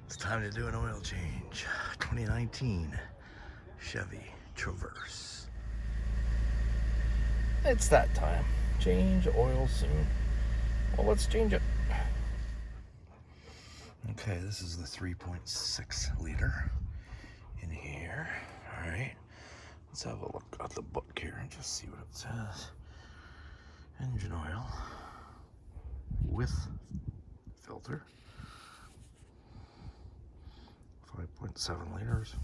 It's time to do an oil change. 2019 Chevy Traverse. It's that time. Change oil soon. Well, let's change it. Okay, this is the 3.6 liter in here. All right, let's have a look at the book here and just see what it says. Engine oil with filter. 5.7 liters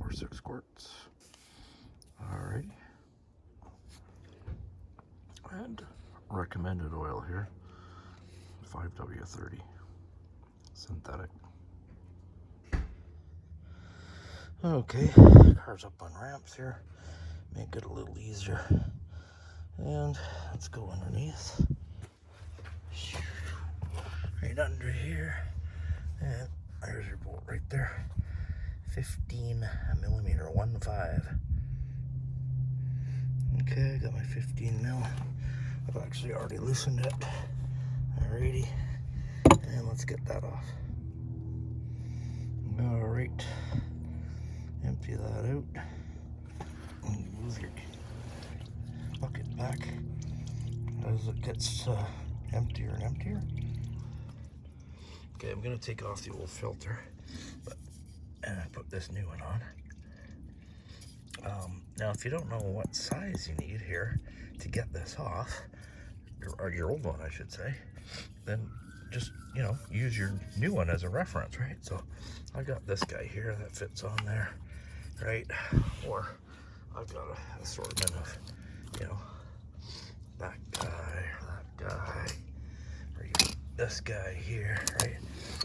or 6 quarts. Alrighty. And recommended oil here, 5W30 synthetic. Okay, car's up on ramps here, make it a little easier. And let's go underneath. Right under here. And there's your bolt right there. 15 millimeter, 1.5. Okay, I got my 15 mil. I've actually already loosened it. Alrighty, and let's get that off. Alright, empty that out. And move your bucket back as it gets emptier and emptier. Okay, I'm gonna take off the old filter, and put this new one on. Now, if you don't know what size you need here to get this off, or your old one, I should say, then just, use your new one as a reference, right? So I got this guy here that fits on there, right? Or I've got an assortment of, that guy, or this guy here, right?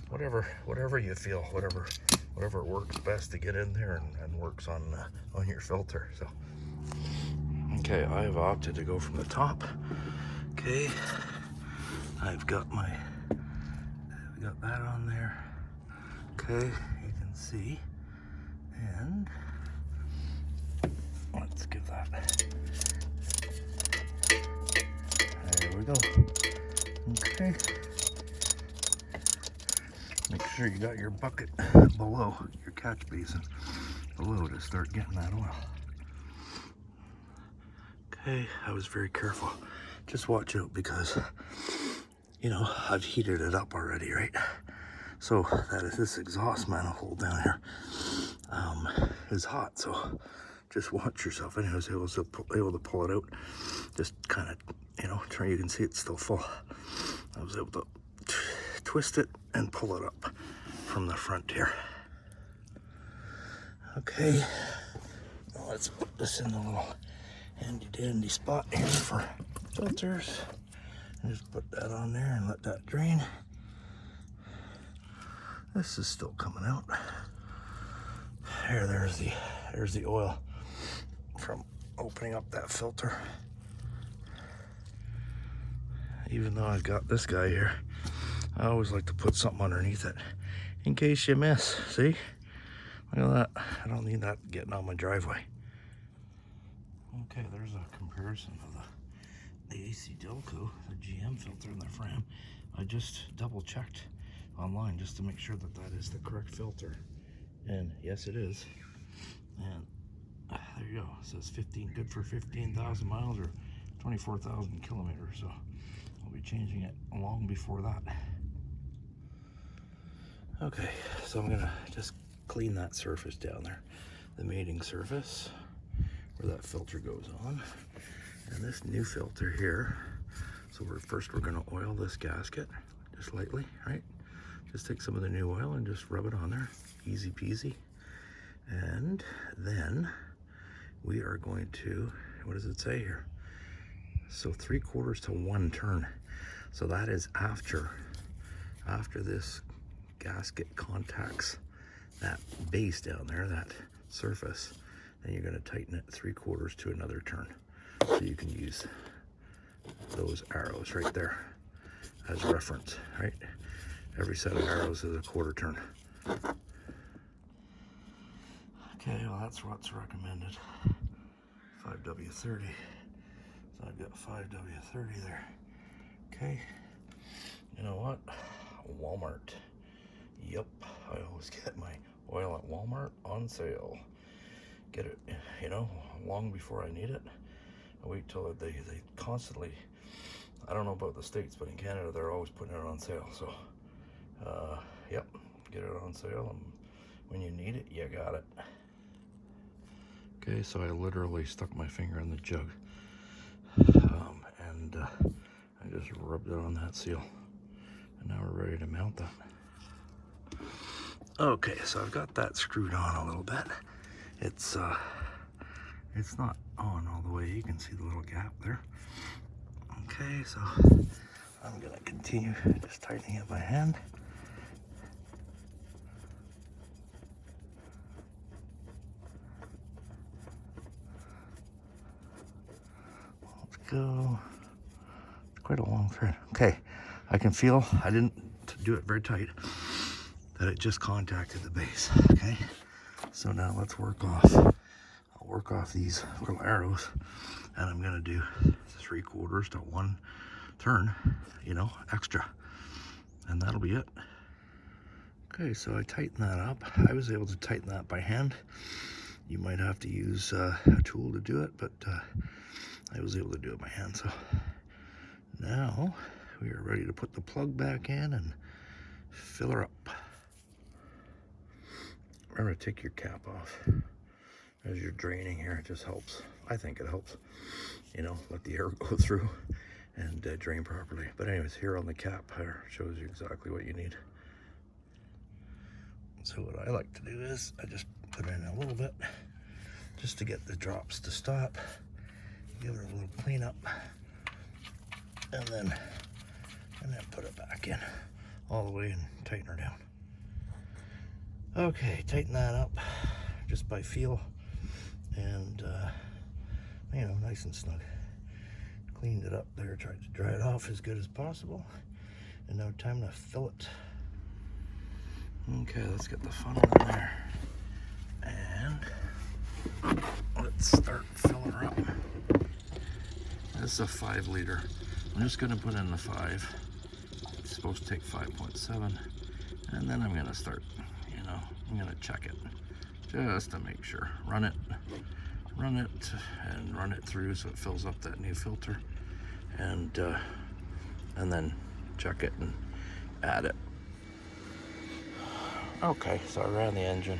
Whatever you feel, whatever works best to get in there and works on your filter. So, okay, I have opted to go from the top. Okay, I've got that on there. Okay, you can see, and let's give that. There we go. Okay. Make sure you got your bucket below, your catch basin below to start getting that oil. Okay, I was very careful. Just watch out because, I've heated it up already, right? So that is this exhaust manifold down here is hot. So just watch yourself. And I was able to pull it out. Just kind of, try. You can see it's still full. I was able to twist it and pull it up from the front here. Okay, now let's put this in the little handy dandy spot here for filters, and just put that on there and let that drain. This is still coming out. There's the oil from opening up that filter. Even though I've got this guy here, I always like to put something underneath it in case you miss. See? Look at that. I don't need that getting on my driveway. Okay, there's a comparison of the AC Delco, the GM filter in the frame. I just double checked online just to make sure that that is the correct filter. And yes, it is. And there you go. It says good for 15,000 miles or 24,000 kilometers. So I'll be changing it long before that. Okay, so I'm gonna just clean that surface down there, the mating surface where that filter goes on, and this new filter here. So we're gonna oil this gasket just lightly, right? Just take some of the new oil and just rub it on there, easy peasy. And then we are going to, what does it say here? So 3/4 to 1 turn. So that is after this gasket contacts that base down there, that surface, then you're going to tighten it 3/4 to another turn. So you can use those arrows right there as reference, right? Every set of arrows is a 1/4 turn. Okay, well that's what's recommended. 5W30. So I've got 5W30 there. Okay, you know what? Walmart. Yep, I always get my oil at Walmart on sale. Get it, you know, long before I need it. I wait till they constantly, I don't know about the States, but in Canada they're always putting it on sale. So, yep, get it on sale, and when you need it, you got it. Okay, so I literally stuck my finger in the jug, and I just rubbed it on that seal, and now we're ready to mount that. Okay, so I've got that screwed on a little bit. It's not on all the way. You can see the little gap there. Okay, so I'm gonna continue just tightening it by hand. Let's go. It's quite a long thread. Okay, I can feel, I didn't do it very tight, that it just contacted the base. Okay, so now let's work off. I'll work off these little arrows, and I'm gonna do 3/4 to 1 turn, you know, extra, and that'll be it. Okay, so I tighten that up. I was able to tighten that by hand. You might have to use a tool to do it, but I was able to do it by hand. So now we are ready to put the plug back in and fill her up. Remember to take your cap off as you're draining here. It just helps. I think it helps, you know, let the air go through and drain properly. But anyways, here on the cap here shows you exactly what you need. So what I like to do is I just put in a little bit just to get the drops to stop, give it a little cleanup, and then put it back in all the way and tighten her down. Okay, tighten that up just by feel, and you know, nice and snug. Cleaned it up there, tried to dry it off as good as possible, and now time to fill it. Okay, let's get the funnel in there, and let's start filling her up. This is a 5 liter. I'm just gonna put in the 5. It's supposed to take 5.7, and then I'm gonna start, you know, I'm gonna check it just to make sure. Run it, and run it through so it fills up that new filter, and then check it and add it. Okay, so I ran the engine,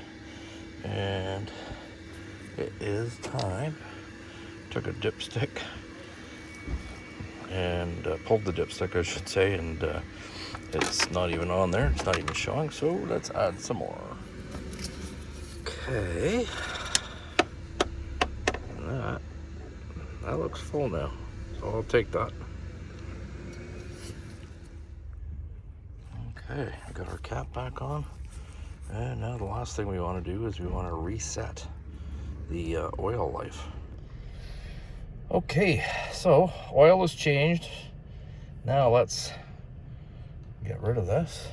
and it is time. Took a dipstick and pulled the dipstick, I should say, and it's not even on there. It's not even showing, so let's add some more. Okay. That looks full now, so I'll take that. Okay, I got our cap back on, and now the last thing we want to do is we want to reset the oil life. Okay, so oil is changed. Now let's get rid of this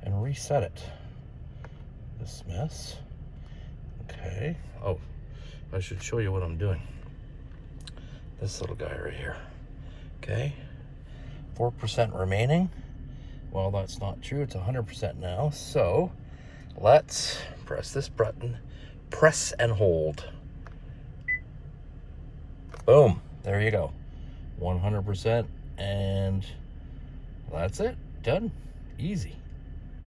and reset it. Dismiss. Okay. Oh, I should show you what I'm doing. This little guy right here. Okay. 4% remaining. Well, that's not true. It's 100% now. So let's press this button. Press and hold. Boom. There you go. 100%. And that's it. Done. Easy.